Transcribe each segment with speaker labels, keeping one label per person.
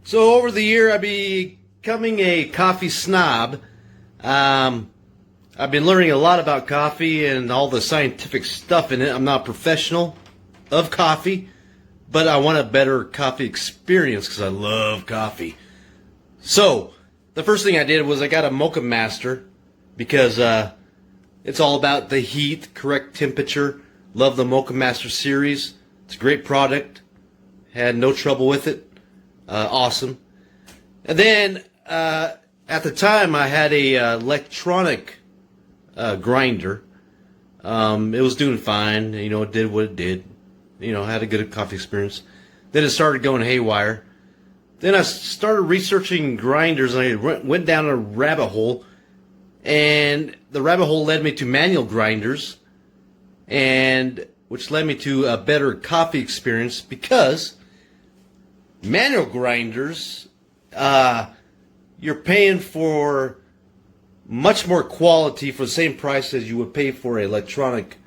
Speaker 1: So over the year, I've becoming a coffee snob. I've been learning a lot about coffee and all the scientific stuff in it. I'm not a professional of coffee, but I want a better coffee experience because I love coffee. So the first thing I did was I got a Mocha Master because it's all about the heat, correct temperature. Love the Mocha Master series. It's a great product. Had no trouble with it. Awesome. And then at the time I had a electronic grinder. It was doing fine. You know, it did what it did. You know, had a good coffee experience. Then it started going haywire. Then I started researching grinders, and I went down a rabbit hole. And the rabbit hole led me to manual grinders, and which led me to a better coffee experience because manual grinders, you're paying for much more quality for the same price as you would pay for an electronic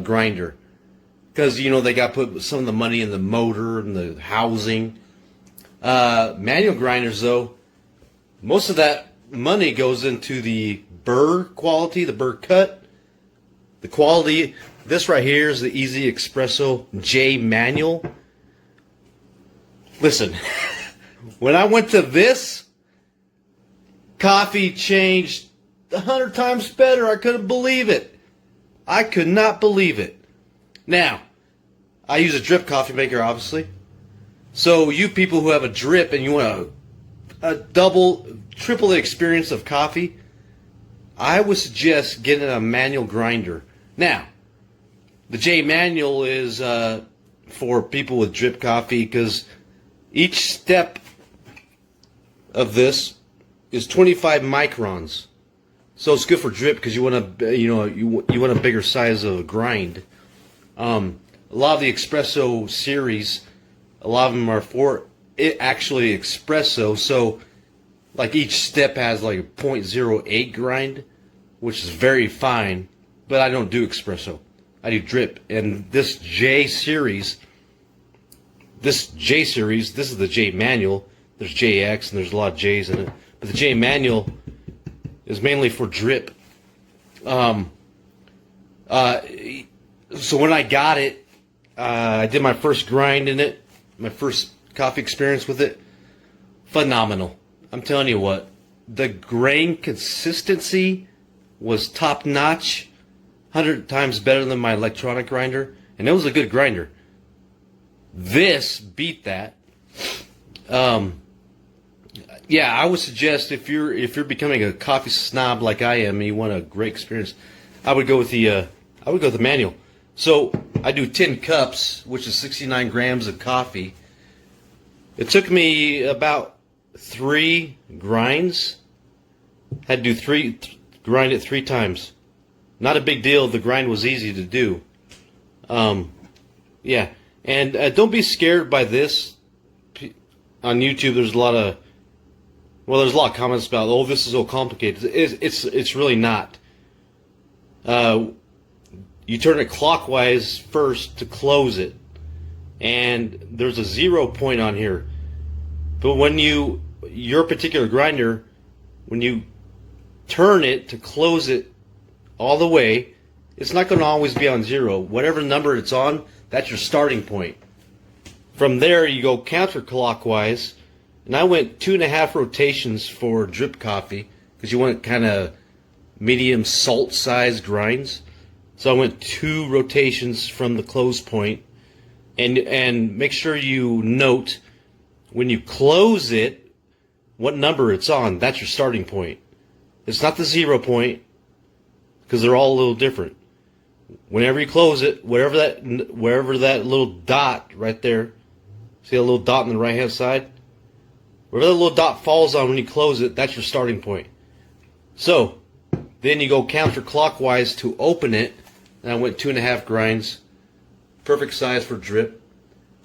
Speaker 1: grinder. Because, you know, they got to put some of the money in the motor and the housing. Manual grinders, though, most of that money goes into the Burr quality, the Burr cut. The quality, this right here is the 1Zpresso J manual. Listen, when I went to this, coffee changed 100 times better. I couldn't believe it. I could not believe it. Now, I use a drip coffee maker, obviously. So you people who have a drip and you want a double, triple the experience of coffee, I would suggest getting a manual grinder. Now, the J manual is for people with drip coffee because each step of this is 25 microns. So it's good for drip because you want to, you want a bigger size of a grind. A lot of the espresso series, a lot of them are for it actually espresso. So like each step has like a 0.08 grind, which is very fine. But I don't do espresso. I do drip. And this J series, this is the J manual. There's JX and there's a lot of J's in it. But the J manual is mainly for drip. So when I got it, I did my first grind in it, my first coffee experience with it. Phenomenal. I'm telling you what, the grain consistency was top notch, 100 times better than my electronic grinder, and it was a good grinder. This beat that. Yeah, I would suggest if you're becoming a coffee snob like I am and you want a great experience, I would go with the manual. So I do 10 cups, which is 69 grams of coffee. It took me about 3 grinds. Had to do grind it 3 times. Not a big deal. The grind was easy to do. Yeah, and don't be scared by this. On YouTube, there's a lot of comments about, oh, this is so complicated. It's really not. You turn it clockwise first to close it, and there's a 0 point on here. But when your particular grinder, when you turn it to close it all the way, it's not going to always be on 0. Whatever number it's on, that's your starting point. From there, you go counterclockwise, and I went 2.5 rotations for drip coffee because you want kind of medium salt size grinds. So I went 2 rotations from the close point, and make sure you note when you close it what number it's on. That's your starting point. It's not the 0 point because they're all a little different. Whenever you close it, wherever that little dot right there, see a little dot on the right hand side? Wherever that little dot falls on when you close it, that's your starting point. So then you go counterclockwise to open it, and I went 2.5 grinds. Perfect size for drip.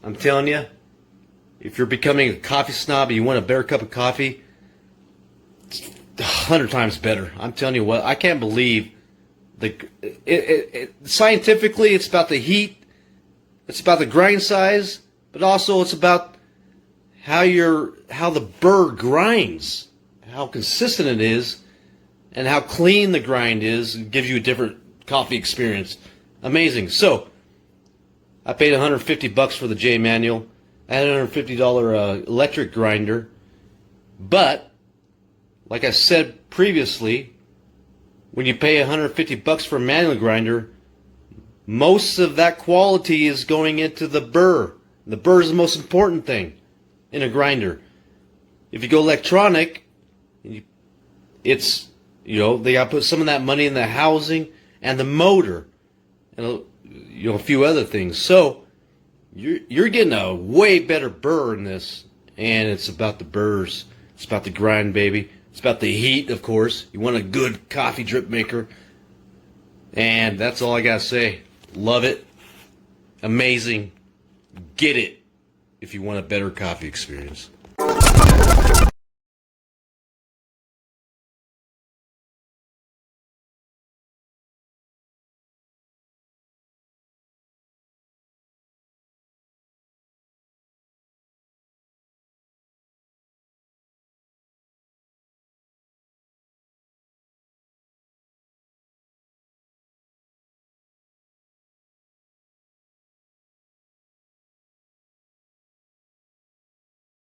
Speaker 1: I'm telling you, if you're becoming a coffee snob and you want a better cup of coffee, it's 100 times better. I'm telling you what, I can't believe scientifically it's about the heat, it's about the grind size, but also it's about how the Burr grinds, how consistent it is, and how clean the grind is. It gives you a different coffee experience. Amazing. So I paid $150 for the J manual. I had a $150 electric grinder, but like I said previously, when you pay $150 for a manual grinder, most of that quality is going into the Burr. The Burr is the most important thing in a grinder. If you go electronic, it's, they got to put some of that money in the housing and the motor and a few other things. So you're getting a way better Burr in this, and it's about the burrs. It's about the grind, baby. It's about the heat, of course. You want a good coffee drip maker, and that's all I gotta say. Love it. Amazing. Get it if you want a better coffee experience.